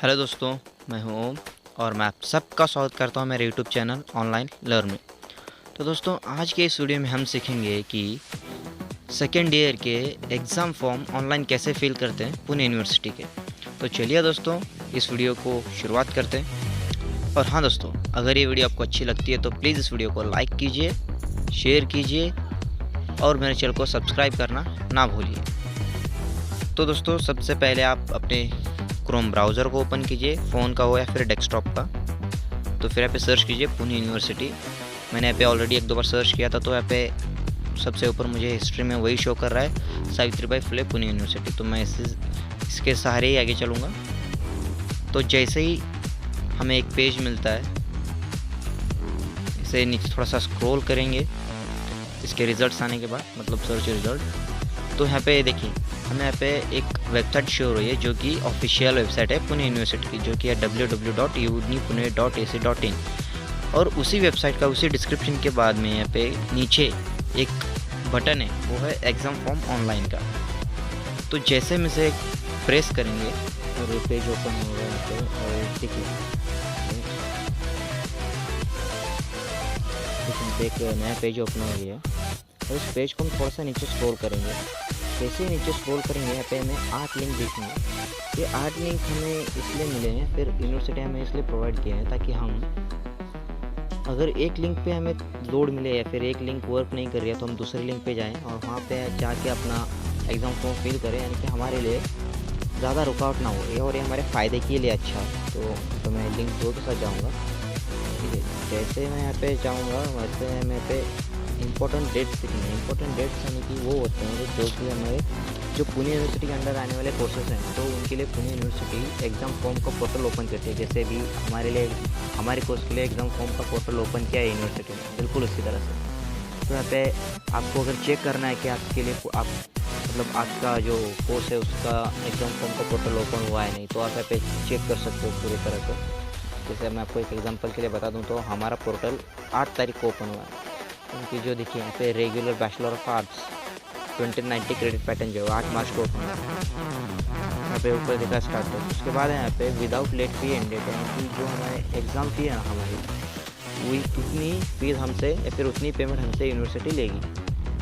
Hello दोस्तों, मैं हूं ओम और मैं आप सबका स्वागत करता हूं मेरे यूट्यूब चैनल ऑनलाइन लर्न में। तो दोस्तों, आज के इस वीडियो में हम सीखेंगे कि सेकेंड ईयर के एग्ज़ाम फॉर्म ऑनलाइन कैसे फिल करते हैं पुणे यूनिवर्सिटी के। तो चलिए दोस्तों, इस वीडियो को शुरुआत करते हैं। और हाँ दोस्तों, अगर ये वीडियो आपको अच्छी लगती है तो प्लीज़ इस वीडियो को लाइक कीजिए, शेयर कीजिए और मेरे चैनल को सब्सक्राइब करना ना भूलिए। तो दोस्तों, सबसे पहले आप अपने क्रोम ब्राउज़र को ओपन कीजिए, फ़ोन का हो या फिर डेस्कटॉप का। तो फिर यहाँ पे सर्च कीजिए पुणे यूनिवर्सिटी। मैंने यहाँ पे ऑलरेडी एक दो बार सर्च किया था, तो यहाँ पे सबसे ऊपर मुझे हिस्ट्री में वही शो कर रहा है, सावित्रीबाई फुले पुणे यूनिवर्सिटी। तो मैं इसके सहारे ही आगे चलूँगा। तो जैसे ही हमें एक पेज मिलता है, इसे नीचे थोड़ा सा स्क्रॉल करेंगे इसके रिज़ल्ट्स आने के बाद, मतलब सर्च रिज़ल्ट। तो यहाँ पे देखिए, हमें यहाँ पे एक वेबसाइट शो हो रही है जो कि ऑफिशियल वेबसाइट है पुणे यूनिवर्सिटी की, जो कि है www.unipune.ac.in। और उसी वेबसाइट का, उसी डिस्क्रिप्शन के बाद में यहाँ पे नीचे एक बटन है, वो है एग्ज़ाम फॉर्म ऑनलाइन का। तो जैसे हम इसे प्रेस करेंगे और ये पेज ओपन होगा यहाँ पे। और देखिए, एक नया पेज ओपन हो गया है और इस पेज को हम थोड़ा सा नीचे स्क्रॉल करेंगे। जैसे ही नीचे स्क्रॉल करेंगे, यहाँ पे हमें 8 लिंक दिखेंगे। ये 8 लिंक हमें इसलिए मिले हैं, फिर यूनिवर्सिटी हमें इसलिए प्रोवाइड किया है ताकि हम, अगर एक लिंक पे हमें लोड मिले या फिर एक लिंक वर्क नहीं कर रही है, तो हम दूसरे लिंक पे जाएं और वहाँ पे जाके अपना एग्ज़ाम फॉर्म फिल करें। यानी कि हमारे लिए ज़्यादा रुकावट ना हो, और ये हमारे फ़ायदे के लिए अच्छा है। तो मैं लिंक 2 के साथ जाऊँगा। ठीक है, जैसे मैं यहाँ पे जाऊँगा वैसे मैं यहाँ पे इंपॉर्टेंट डेट्स दिखेंगे। इंपॉर्टेंट डेट्स यानी कि वो होते हैं जो कि हमारे जो पुणे यूनिवर्सिटी के अंडर आने वाले कोर्सेज हैं, तो उनके लिए पुणे यूनिवर्सिटी एग्ज़ाम फॉर्म का पोर्टल ओपन करती है। जैसे भी हमारे लिए, हमारे कोर्स के लिए एग्ज़ाम फॉर्म का पोर्टल ओपन किया है यूनिवर्सिटी ने, बिल्कुल उसी तरह से। तो यहाँ पे आपको अगर चेक करना है कि आपके लिए आप, मतलब आपका जो कोर्स है उसका एग्ज़ाम फॉर्म का पोर्टल ओपन हुआ है नहीं, तो आप यहाँ पे चेक कर सकते हो पूरी तरह से। जैसे मैं आपको एक एग्जांपल के लिए बता दूं, तो हमारा पोर्टल 8 तारीख को ओपन हुआ है। उनकी जो देखिए यहाँ पे regular bachelor of arts 2090 credit pattern जो 8 मार्च को ओपन हुआ, यहाँ पे ऊपर देखा स्टार्ट हो। उसके बाद यहाँ पे without late fee end date, यानी कि जो हमारे एग्ज़ाम फी है हमारी, वही उतनी फीस हमसे या फिर उतनी पेमेंट हमसे यूनिवर्सिटी लेगी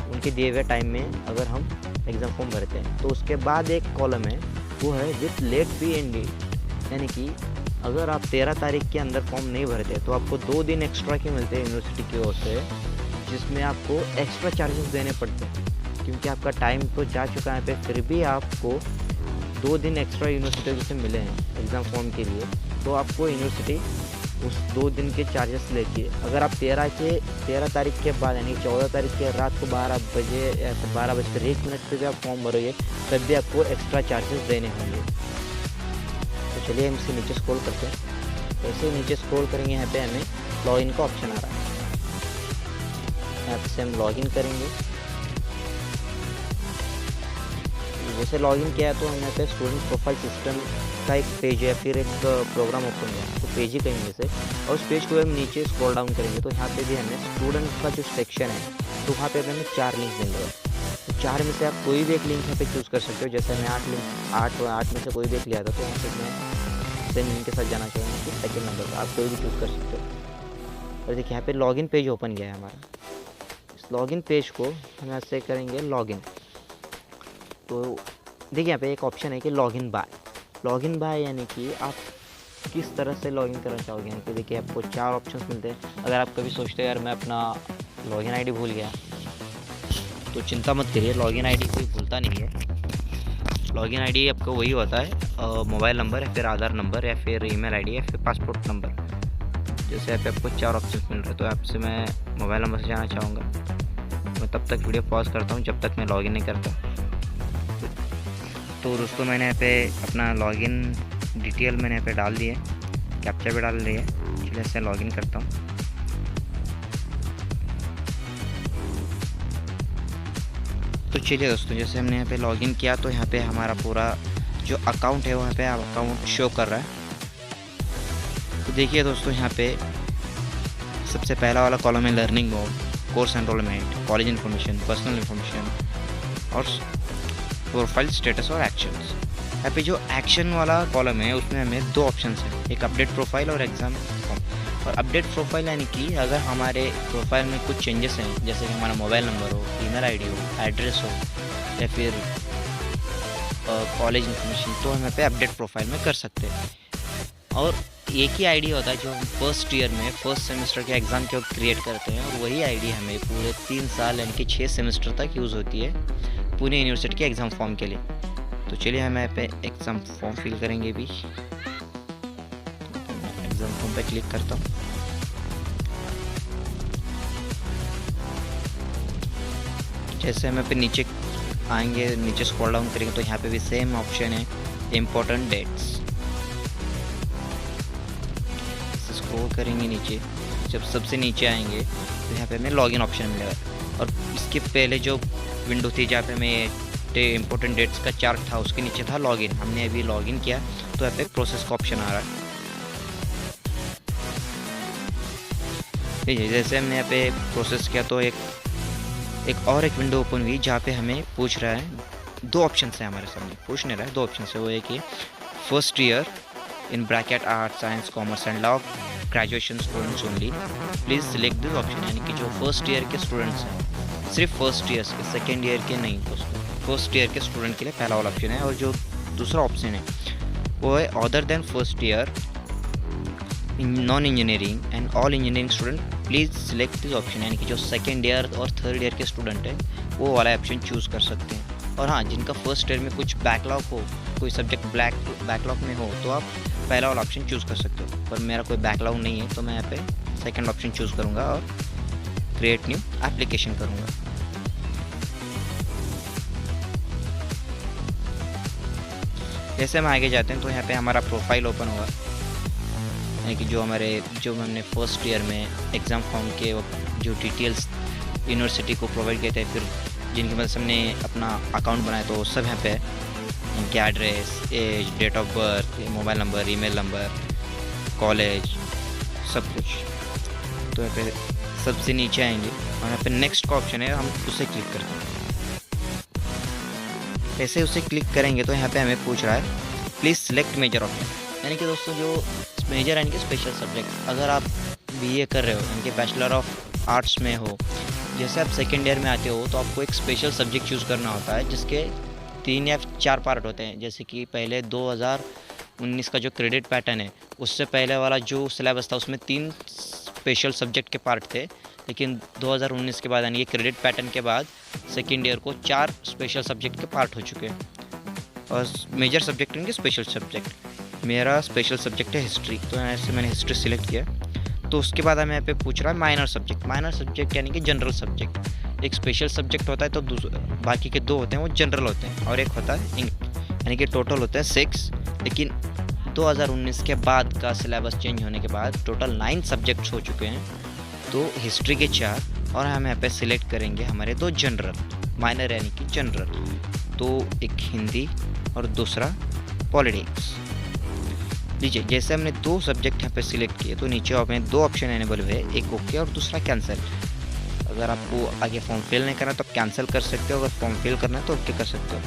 उनके दिए हुए टाइम में, अगर हम एग्ज़ाम फॉर्म भरते हैं। तो उसके बाद एक कॉलम है, वो है with late fee end date, यानी कि अगर आप 13 तारीख के अंदर फॉर्म नहीं भरते तो आपको 2 दिन एक्स्ट्रा के मिलते हैं यूनिवर्सिटी की ओर से, जिसमें आपको एक्स्ट्रा चार्जेस देने पड़ते हैं। क्योंकि आपका टाइम तो जा चुका है पे, फिर भी आपको 2 दिन एक्स्ट्रा यूनिवर्सिटी से मिले हैं एग्ज़ाम फॉर्म के लिए, तो आपको यूनिवर्सिटी उस 2 दिन के चार्जेस लेती है। अगर आप 13 तारीख के बाद, यानी 14 तारीख के रात को 12 बजे या 12:01 पर भी आप फॉर्म भरोगे, तब भी आपको एक्स्ट्रा चार्जेस देने होंगे। तो चलिए हम इसे नीचे स्क्रॉल करते हैं। जैसे नीचे स्क्रॉल करेंगे, यहाँ पे हमें लॉगिन का ऑप्शन आ रहा है, यहाँ से हम लॉगिन करेंगे। जैसे लॉगिन किया तो हम यहाँ पे स्टूडेंट प्रोफाइल सिस्टम का एक पेज है, फिर एक प्रोग्राम ओपन है, तो पेज ही कहेंगे इसे। और उस पेज को हम नीचे स्क्रॉल डाउन करेंगे तो यहाँ पे भी हमें स्टूडेंट का जो सेक्शन है, तो वहाँ पे हमें 4 लिंक मिलेंगे। तो 4 में से आप कोई भी एक लिंक यहाँ पे चूज़ कर सकते हो। जैसे मैं 8 में से कोई भी एक लिया था, तो यहाँ पे मैं सेम लिंक के साथ जाना चाहूँगा कि सेकेंड नंबर पर आप कोई भी चूज़ कर सकते हो। और देखिए यहाँ पे लॉगिन पेज ओपन किया है हमारा। इस लॉगिन पेज को हम ऐसे करेंगे लॉगिन। तो देखिए यहाँ पे एक ऑप्शन है कि लॉगिन बाय, यानी कि आप किस तरह से लॉगिन करना चाहोगे। यानी कि देखिए आपको 4 ऑप्शंस मिलते हैं। अगर आप कभी सोचते हैं यार मैं अपना लॉगिन आईडी भूल गया, तो चिंता मत करिए, लॉगिन आईडी कोई भूलता नहीं है। लॉगिन आईडी आपका वही होता है, मोबाइल नंबर या फिर आधार नंबर या फिर ईमेल आईडी या फिर पासपोर्ट नंबर। जैसे यहाँ पे आपको 4 ऑप्शन मिल रहे हैं, तो आपसे मैं मोबाइल नंबर से जाना चाहूँगा। मैं तब तक वीडियो पॉज करता हूँ जब तक मैं लॉगिन नहीं करता। तो दोस्तों, मैंने यहाँ पे अपना लॉगिन डिटेल मैंने यहाँ पे डाल दिए, कैप्चा भी डाल दिए। चलिए इससे लॉगिन करता हूँ। तो चलिए दोस्तों, जैसे हमने यहाँ पे लॉगिन किया, तो यहाँ पे हमारा पूरा जो अकाउंट है वहाँ पे अकाउंट शो कर रहा है। तो देखिए दोस्तों, यहाँ पे सबसे पहला वाला कॉलम है learning mode, course enrolment, college information, personal information और प्रोफाइल स्टेटस और एक्शंस। यहाँ पे जो एक्शन वाला कॉलम है उसमें हमें दो ऑप्शन है, एक अपडेट प्रोफाइल और एग्ज़ाम फॉर्म। और अपडेट प्रोफाइल यानी कि अगर हमारे प्रोफाइल में कुछ चेंजेस हैं, जैसे कि हमारा मोबाइल नंबर हो, ईमेल आईडी हो, एड्रेस हो, या फिर कॉलेज इन्फॉर्मेशन, तो हम यहाँ पे अपडेट प्रोफाइल में कर सकते हैं। और एक ही आईडी होता है जो हम फर्स्ट ईयर में फर्स्ट सेमेस्टर के एग्ज़ाम के वक्त क्रिएट करते हैं, और वही आईडी हमें पूरे 3 साल यानी कि 6 सेमेस्टर तक यूज़ होती है पुणे यूनिवर्सिटी के एग्ज़ाम फॉर्म के लिए। तो चलिए हम यहाँ पे एग्ज़ाम फॉर्म फिल करेंगे भी। एग्ज़ाम फॉर्म पे क्लिक करता हूँ। जैसे हम यहाँ पे नीचे आएंगे, नीचे स्क्रॉल डाउन करेंगे तो यहाँ पे भी सेम ऑप्शन है, इम्पोर्टेंट डेट्स। स्क्रॉल करेंगे नीचे, जब सबसे नीचे आएंगे तो यहाँ पे हमें लॉगिन ऑप्शन मिलेगा। और इसके पहले जो विंडो थी जहाँ पे हमें इम्पोर्टेंट डेट्स का चार्ट था, उसके नीचे था लॉगिन। हमने अभी लॉगिन किया तो यहाँ पे प्रोसेस का ऑप्शन आ रहा है। जैसे हमने यहाँ पे प्रोसेस किया तो एक विंडो ओपन हुई जहाँ पे हमें पूछ रहा है, दो ऑप्शन है हमारे सामने, पूछ नहीं रहा है, दो ऑप्शन है। वो एक ये first year in bracket art science commerce and law graduation students only, please select this option. यानी कि जो फर्स्ट ईयर के स्टूडेंट्स हैं, सिर्फ फर्स्ट ईयर के, सेकेंड ईयर के नहीं, फर्स्ट ईयर के स्टूडेंट के लिए पहला वाला ऑप्शन है। और जो दूसरा ऑप्शन है वो है other than first year non engineering and all engineering student please select this option. यानी कि जो सेकेंड ईयर और थर्ड ईयर के स्टूडेंट हैं वो वाला ऑप्शन चूज़ कर सकते हैं। और हाँ, जिनका फर्स्ट ईयर में कुछ बैकलॉग हो, कोई सब्जेक्ट बैकलॉग में हो, तो आप पहला वाला ऑप्शन चूज़ कर सकते हो। पर मेरा कोई बैकलॉग नहीं है तो मैं यहाँ पे सेकंड ऑप्शन चूज़ करूँगा और क्रिएट न्यू एप्लीकेशन करूँगा। जैसे हम आगे जाते हैं तो यहाँ पे हमारा प्रोफाइल ओपन होगा, यानी कि जो हमने फर्स्ट ईयर में एग्ज़ाम फॉर्म के जो डिटेल्स यूनिवर्सिटी को प्रोवाइड किए थे, फिर जिनकी मदद से हमने अपना अकाउंट बनाया, तो सब यहाँ पे इनके address, age, date of birth, mobile number, email number, college, सब कुछ। तो यहाँ पे सबसे नीचे आएंगे और यहाँ पे नेक्स्ट का ऑप्शन है, हम उसे क्लिक करते हैं। ऐसे उसे क्लिक करेंगे तो यहाँ पे हमें पूछ रहा है प्लीज़ सिलेक्ट मेजर ऑप्शन। यानी कि दोस्तों जो मेजर यानी कि स्पेशल सब्जेक्ट, अगर आप बीए कर रहे हो यानी कि बैचलर ऑफ आर्ट्स में हो, जैसे आप सेकेंड ईयर में आते हो तो आपको एक स्पेशल सब्जेक्ट चूज़ करना होता है जिसके 3 या 4 पार्ट होते हैं। जैसे कि पहले 2019 का जो क्रेडिट पैटर्न है, उससे पहले वाला जो सिलेबस था उसमें 3 स्पेशल सब्जेक्ट के पार्ट थे, लेकिन 2019 के बाद यानी कि क्रेडिट पैटर्न के बाद सेकेंड ईयर को 4 स्पेशल सब्जेक्ट के पार्ट हो चुके हैं। और मेजर सब्जेक्ट यानी कि स्पेशल सब्जेक्ट, मेरा स्पेशल सब्जेक्ट है हिस्ट्री, तो ऐसे मैंने हिस्ट्री सिलेक्ट किया। तो उसके बाद हमें यहाँ पे पूछ रहा है माइनर सब्जेक्ट। माइनर सब्जेक्ट यानी कि जनरल सब्जेक्ट। एक स्पेशल सब्जेक्ट होता है तो बाकी के 2 होते हैं वो जनरल होते हैं, और एक होता है यानी कि टोटल होता है 6, लेकिन 2019 के बाद का सिलेबस चेंज होने के बाद टोटल 9 सब्जेक्ट्स हो चुके हैं। तो हिस्ट्री के 4, और हम यहाँ पे सिलेक्ट करेंगे हमारे 2 जनरल, माइनर यानी कि जनरल, तो एक हिंदी और दूसरा पॉलिटिक्स। लीजिए, जैसे हमने 2 सब्जेक्ट यहाँ पे सिलेक्ट किए तो नीचे हमें 2 ऑप्शन अवेलेबल है, एक ओके और दूसरा कैंसिल। अगर आपको आगे फॉर्म फिल नहीं करना तो आप कैंसिल कर सकते हो, अगर फॉर्म फिल करना है तो ओके कर सकते हो।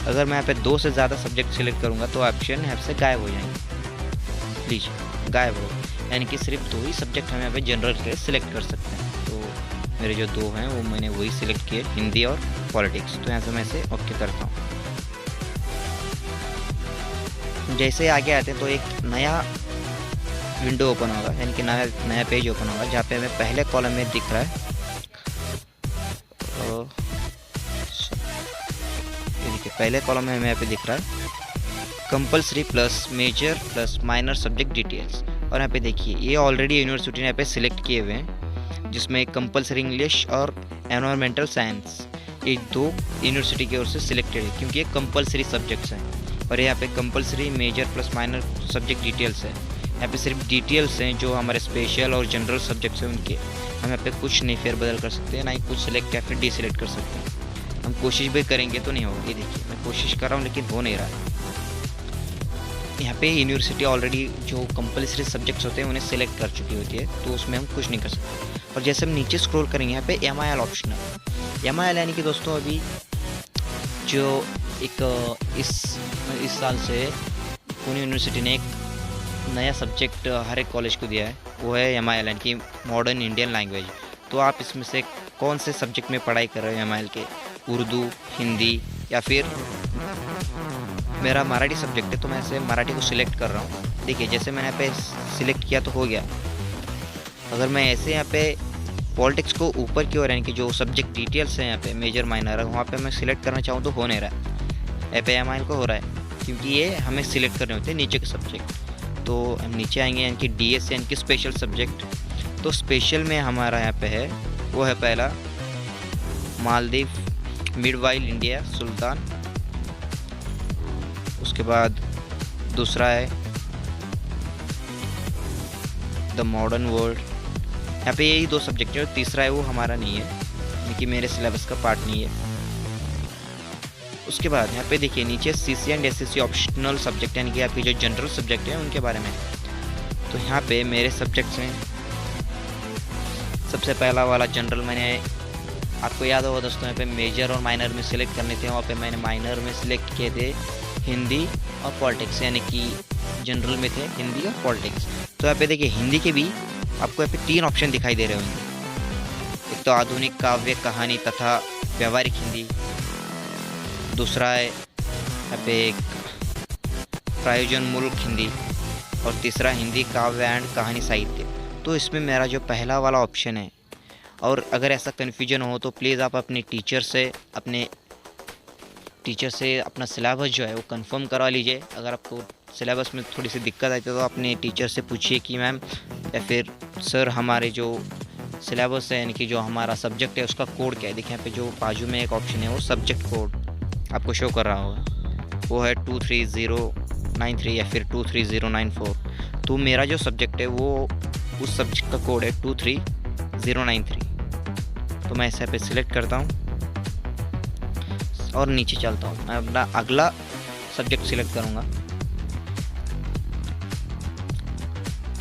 अगर मैं यहाँ पे 2 से ज़्यादा सब्जेक्ट सिलेक्ट करूँगा तो ऑप्शन यहाँ से गायब हो जाएंगे। लीजिए, गायब हो, यानी कि सिर्फ 2 ही सब्जेक्ट हम यहाँ पे जनरल के सिलेक्ट कर सकते हैं। तो मेरे जो 2 हैं वो मैंने वही सिलेक्ट किए, हिंदी और पॉलिटिक्स। तो यहाँ से मैं इसे ओके करता हूँ। जैसे आगे आते हैं तो एक नया विंडो ओपन होगा, यानी कि नया पेज ओपन होगा, जहाँ पे हमें पहले कॉलम में दिख रहा है, ये देखिए पहले कॉलम में हमें यहाँ पे दिख रहा है compulsory plus major plus minor subject details. और यहाँ पे देखिए ये ऑलरेडी यूनिवर्सिटी ने यहाँ पे सिलेक्ट किए हुए हैं, जिसमें कंपलसरी इंग्लिश और एनवायरमेंटल साइंस, ये 2 यूनिवर्सिटी की ओर से सिलेक्टेड है क्योंकि ये कंपलसरी सब्जेक्ट्स हैं। और यहाँ पे compulsory major plus minor subject details है, यहाँ पे सिर्फ डिटेल्स हैं जो हमारे स्पेशल और जनरल सब्जेक्ट्स हैं उनके। हम यहाँ पे कुछ नहीं फेरबदल कर सकते हैं, ना ही कुछ सिलेक्ट या फिर डिसिलेक्ट कर सकते हैं। हम कोशिश भी करेंगे तो नहीं होगा। ये देखिए मैं कोशिश कर रहा हूँ लेकिन हो नहीं रहा है। यहाँ पे यूनिवर्सिटी ऑलरेडी जो कंपलसरी सब्जेक्ट्स होते हैं उन्हें सिलेक्ट कर चुकी होती है, तो उसमें हम कुछ नहीं कर सकते। और जैसे हम नीचे स्क्रॉल करेंगे यहाँ पे MIL ऑप्शन है। MIL यानी कि दोस्तों अभी जो इस साल से पुणे यूनिवर्सिटी ने एक नया सब्जेक्ट हर एक कॉलेज को दिया है, वो है MIL यानी कि मॉडर्न इंडियन लैंग्वेज। तो आप इसमें से कौन से सब्जेक्ट में पढ़ाई कर रहे हो MIL के, उर्दू, हिंदी या फिर मेरा मराठी सब्जेक्ट है तो मैं ऐसे मराठी को सिलेक्ट कर रहा हूँ। देखिए जैसे मैंने यहाँ पे सिलेक्ट किया तो हो गया। अगर मैं ऐसे यहाँ पे पॉलिटिक्स को ऊपर की ओर यानी कि जो सब्जेक्ट डिटेल्स हैं यहाँ पे मेजर माइनर वहाँ पे मैं सिलेक्ट करना चाहूँ तो हो नहीं रहा है। यहाँ पे MIL को हो रहा है क्योंकि ये हमें सिलेक्ट करने होते हैं नीचे के सब्जेक्ट। तो हम नीचे आएंगे यानी कि DS यानी कि स्पेशल सब्जेक्ट। तो स्पेशल में हमारा यहाँ पे है वो है पहला मालदीव, मिडवाइल इंडिया, सुल्तान। उसके बाद दूसरा है द मॉडर्न वर्ल्ड। यहाँ पे यही 2 सब्जेक्ट है और तीसरा है वो हमारा नहीं है यानी कि मेरे सिलेबस का पार्ट नहीं है। उसके बाद यहाँ पे देखिए नीचे CC and SCC optional subject यानी कि आपकी जो जनरल सब्जेक्ट है उनके बारे में। तो यहाँ पे मेरे सब्जेक्ट्स में सबसे पहला वाला जनरल, मैंने आपको याद होगा दोस्तों यहाँ पे मेजर और माइनर में सिलेक्ट करने थे, वहाँ पे मैंने माइनर में सिलेक्ट किए थे हिंदी और पॉलिटिक्स यानी कि जनरल में थे हिंदी और पॉलिटिक्स। तो यहाँ पे देखिए हिंदी के भी आपको यहाँ पे 3 ऑप्शन दिखाई दे रहे होंगे। एक तो आधुनिक काव्य कहानी तथा व्यवहारिक हिंदी, दूसरा है यहाँ पे एक प्रायोजन मूलक हिंदी और तीसरा हिंदी काव्य एंड कहानी साहित्य। तो इसमें मेरा जो पहला वाला ऑप्शन है, और अगर ऐसा कन्फ्यूजन हो तो प्लीज़ आप अपने टीचर से अपना सिलेबस जो है वो कंफर्म करवा लीजिए। अगर आपको सिलेबस में थोड़ी सी दिक्कत आती है तो अपने टीचर से पूछिए कि मैम या फिर सर हमारे जो सिलेबस है यानी कि जो हमारा सब्जेक्ट है उसका कोड क्या है। देखिए यहाँ पे जो बाजू में एक ऑप्शन है वो सब्जेक्ट कोड आपको शो कर रहा होगा, वो है 23093 या फिर 23094। तो मेरा जो सब्जेक्ट है वो उस सब्जेक्ट का कोड है 23093। तो मैं इसे पे सिलेक्ट करता हूँ और नीचे चलता हूँ। मैं अपना अगला सब्जेक्ट सिलेक्ट करूँगा।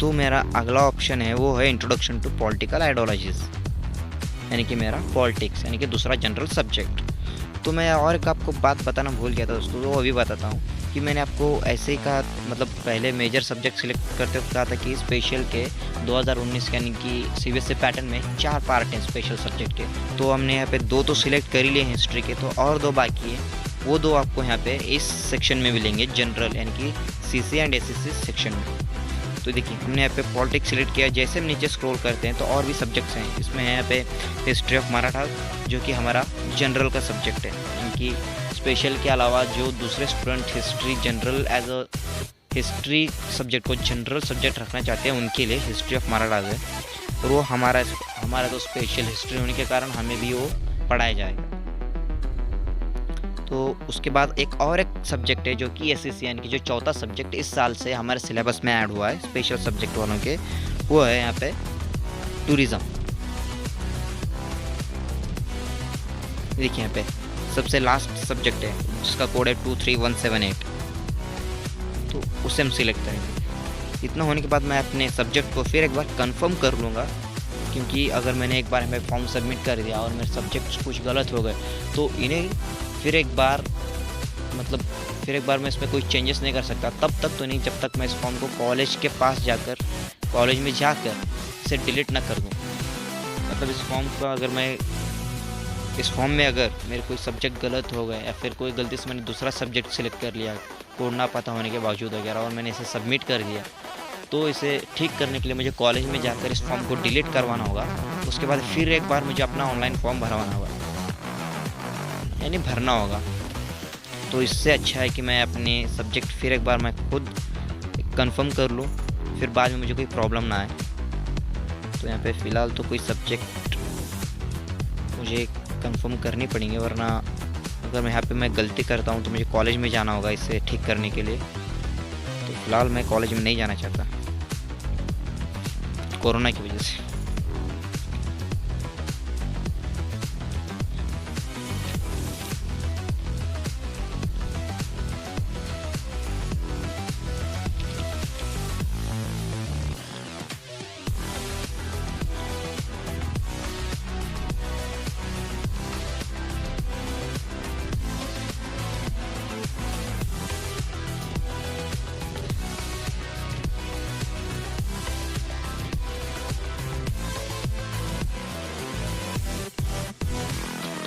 तो मेरा अगला ऑप्शन है वो है इंट्रोडक्शन टू पॉलिटिकल आइडियोलॉजीज यानी कि मेरा पॉलिटिक्स यानी कि दूसरा जनरल सब्जेक्ट। तो मैं और एक आपको बात बताना भूल गया था दोस्तों, तो वो अभी बताता हूँ कि मैंने आपको ऐसे ही कहा, मतलब पहले मेजर सब्जेक्ट सिलेक्ट करते वक्त कहा था कि स्पेशल के 2019 यानी कि CBSE पैटर्न में 4 पार्ट हैं स्पेशल सब्जेक्ट के। तो हमने यहाँ पे 2 तो सिलेक्ट कर ही लिए हिस्ट्री के, तो और 2 बाकी है। वो 2 आपको यहाँ पे इस सेक्शन में मिलेंगे, जनरल यानी कि CC एंड SCC सेक्शन में। तो देखिए हमने यहाँ पे पॉलिटिक्स सिलेक्ट किया। जैसे हम नीचे स्क्रॉल करते हैं तो और भी सब्जेक्ट्स हैं। इसमें है यहाँ पे हिस्ट्री ऑफ मराठा जो कि हमारा जनरल का सब्जेक्ट है, इनकी स्पेशल के अलावा जो दूसरे student history general as a history subject को जनरल सब्जेक्ट रखना चाहते हैं उनके लिए हिस्ट्री ऑफ मराठा है। और वो हमारा तो स्पेशल हिस्ट्री होने के कारण हमें भी वो पढ़ाया जाएगा। तो उसके बाद एक सब्जेक्ट है जो कि SCC यानी कि जो चौथा सब्जेक्ट इस साल से हमारे सिलेबस में ऐड हुआ है स्पेशल सब्जेक्ट वालों के, वो है यहाँ पे टूरिज़्म। देखिए यहाँ पे सबसे लास्ट सब्जेक्ट है जिसका कोड है 23178। तो उसे हम सिलेक्ट करेंगे। इतना होने के बाद मैं अपने सब्जेक्ट को फिर एक बार कंफर्म कर लूँगा, क्योंकि अगर मैंने एक बार हमें फॉर्म सबमिट कर दिया और मेरे सब्जेक्ट्स कुछ गलत हो गए तो इन्हें फिर एक बार मैं इसमें कोई चेंजेस नहीं कर सकता। तब तक तो नहीं जब तक मैं इस फॉर्म को कॉलेज में जाकर इसे डिलीट ना कर दूँ। मतलब इस फॉर्म में अगर मेरे कोई सब्जेक्ट गलत हो गए या फिर कोई गलती से मैंने दूसरा सब्जेक्ट सिलेक्ट कर लिया कोड ना पता होने के बावजूद वगैरह, और मैंने इसे सबमिट कर दिया, तो इसे ठीक करने के लिए मुझे कॉलेज में जाकर इस फॉर्म को डिलीट करवाना होगा। उसके बाद फिर एक बार मुझे अपना ऑनलाइन फॉर्म भरवाना होगा, यानी भरना होगा। तो इससे अच्छा है कि मैं अपने सब्जेक्ट फिर एक बार मैं खुद कंफर्म कर लूँ, फिर बाद में मुझे कोई प्रॉब्लम ना आए। तो यहाँ पे फ़िलहाल तो कोई सब्जेक्ट मुझे कंफर्म करनी पड़ेंगे, वरना अगर मैं यहाँ पे मैं गलती करता हूँ तो मुझे कॉलेज में जाना होगा इसे ठीक करने के लिए। तो फ़िलहाल मैं कॉलेज में नहीं जाना चाहता कोरोना की वजह से।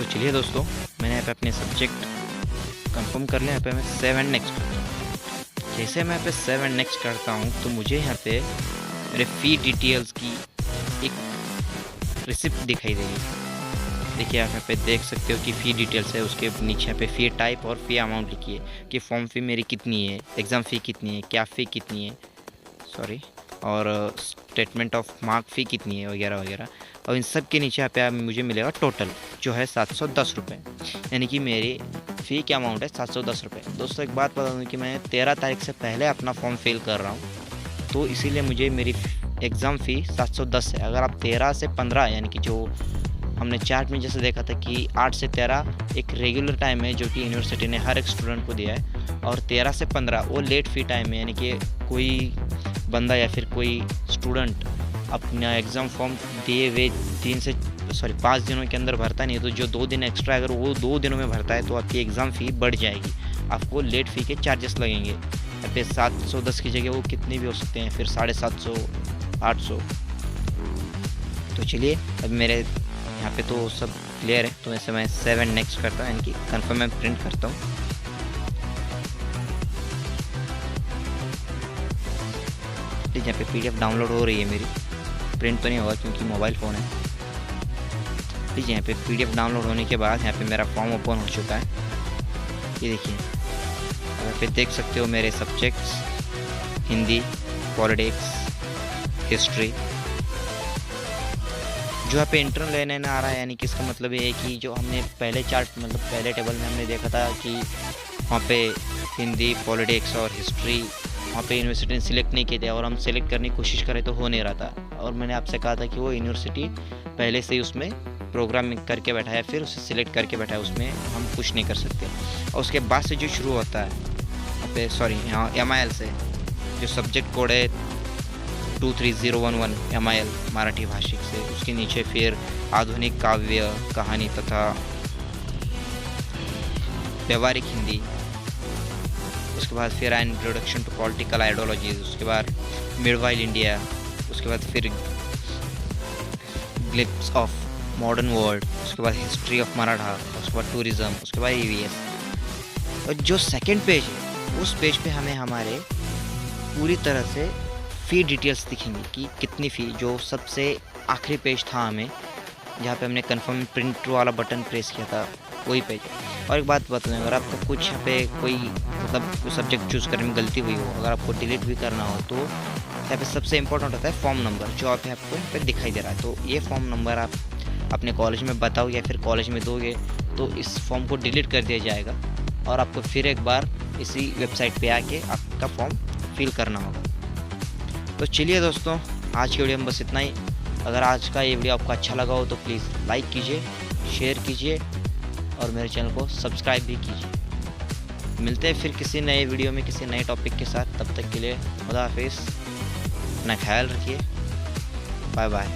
चलिए दोस्तों, मैंने यहाँ पे अपने सब्जेक्ट कंफर्म कर लिया। यहाँ पे मैं सेव एंड नेक्स्ट करता हूँ। जैसे मैं यहाँ पे सेव एंड नेक्स्ट करता हूँ तो मुझे यहाँ पे मेरे फ़ी डिटेल्स की एक रिसिप्ट दिखाई देगी। देखिए आप यहाँ पे देख सकते हो कि फ़ी डिटेल्स है, उसके नीचे यहाँ पे फ़ी टाइप और फ़ी अमाउंट लिखी है कि फॉर्म फ़ी मेरी कितनी है, एग्ज़ाम फ़ी कितनी है, क्या फ़ी कितनी है, सॉरी, और स्टेटमेंट ऑफ मार्क फ़ी कितनी है वगैरह वगैरह। और इन सब के नीचे यहाँ पे मुझे मिलेगा टोटल, जो है 710 रुपये, यानी कि मेरी फ़ी की अमाउंट है 710 रुपये। दोस्तों एक बात बता दूँ कि मैं 13 तारीख से पहले अपना फॉर्म फिल कर रहा हूँ, तो इसीलिए मुझे मेरी एग्ज़ाम फ़ी 710 है। अगर आप 13 से 15, यानी कि जो हमने चार्ट में जैसे देखा था कि 8 से 13 एक रेगुलर टाइम है जो कि यूनिवर्सिटी ने हर एक स्टूडेंट को दिया है, और 13 से 15 वो लेट फ़ी टाइम है, यानी कि कोई बंदा या फिर कोई स्टूडेंट अपना एग्ज़ाम फॉर्म दिए हुए 5 दिनों के अंदर भरता नहीं है, तो जो 2 दिन एक्स्ट्रा अगर वो 2 दिनों में भरता है तो आपकी एग्ज़ाम फ़ी बढ़ जाएगी, आपको लेट फ़ी के चार्जेस लगेंगे। यहाँ पे 710 की जगह वो कितने भी हो सकते हैं, फिर 750, 800। तो चलिए अब मेरे यहाँ पे तो सब क्लियर है, तो वैसे मैं सेव एंड नेक्स्ट करता हूँ, यानी कि कन्फर्म मैं प्रिंट करता हूँ। प्लीज़ यहाँ पे PDF डाउनलोड हो रही है मेरी, प्रिंट तो नहीं होगा क्योंकि मोबाइल फ़ोन है। प्लीज़ यहाँ पे PDF डाउनलोड होने के बाद यहाँ पे मेरा फॉर्म ओपन हो चुका है। ये देखिए, यहाँ पे देख सकते हो मेरे सब्जेक्ट्स हिंदी, पॉलिटिक्स, हिस्ट्री। जो यहाँ पे इंटरनल लेने आ रहा है, यानी कि इसका मतलब ये है कि जो हमने पहले चार्ट मतलब पहले टेबल में हमने देखा था कि वहाँ पे हिंदी, पॉलिटिक्स और हिस्ट्री वहाँ पे यूनिवर्सिटी ने सिलेक्ट नहीं किए थे, और हम सिलेक्ट करने की कोशिश करें तो हो नहीं रहा था। और मैंने आपसे कहा था कि वो यूनिवर्सिटी पहले से ही उसमें प्रोग्रामिंग करके बैठा है, फिर उसे सिलेक्ट करके बैठा है, उसमें हम कुछ नहीं कर सकते। और उसके बाद से जो शुरू होता है यहाँ पे, सॉरी, यहाँ MIL से जो सब्जेक्ट कोड है 23011 MIL मराठी भाषिक से, उसके नीचे फिर आधुनिक काव्य, कहानी तथा व्यवहारिक हिंदी, उसके बाद फिर इंट्रोडक्शन टू पॉलिटिकल आइडियोलॉजीज, उसके बाद मिडवाइल इंडिया, उसके बाद फिर ग्लिप्स ऑफ मॉडर्न वर्ल्ड, उसके बाद हिस्ट्री ऑफ मराठा, उसके बाद टूरिज़्म, उसके बाद EVS। और जो सेकंड पेज है उस पेज पे हमें हमारे पूरी तरह से फ़ी डिटेल्स दिखेंगी कि कितनी फ़ी, जो सबसे आखिरी पेज था हमें जहाँ पे हमने कंफर्म प्रिंट वाला बटन प्रेस किया था, वही पेज। और एक बात बता दें, अगर आपको कुछ यहाँ पे कोई मतलब सब्जेक्ट चूज़ करने में गलती हुई हो, अगर आपको डिलीट भी करना हो, तो यहाँ पे सबसे इंपॉर्टेंट होता है फॉर्म नंबर, जो आपको यहाँ पे दिखाई दे रहा है। तो ये फॉर्म नंबर आप अपने कॉलेज में बताओ या फिर कॉलेज में दोगे तो इस फॉर्म को डिलीट कर दिया जाएगा, और आपको फिर एक बार इसी वेबसाइट पे आके आपका फॉर्म फिल करना होगा। तो चलिए दोस्तों, आज की वीडियो में बस इतना ही। अगर आज का ये वीडियो आपको अच्छा लगा हो तो प्लीज़ लाइक कीजिए, शेयर कीजिए और मेरे चैनल को सब्सक्राइब भी कीजिए। मिलते हैं फिर किसी नए वीडियो में किसी नए टॉपिक के साथ। तब तक के लिए खुदा हाफिज़, अपना ख्याल रखिए, बाय बाय।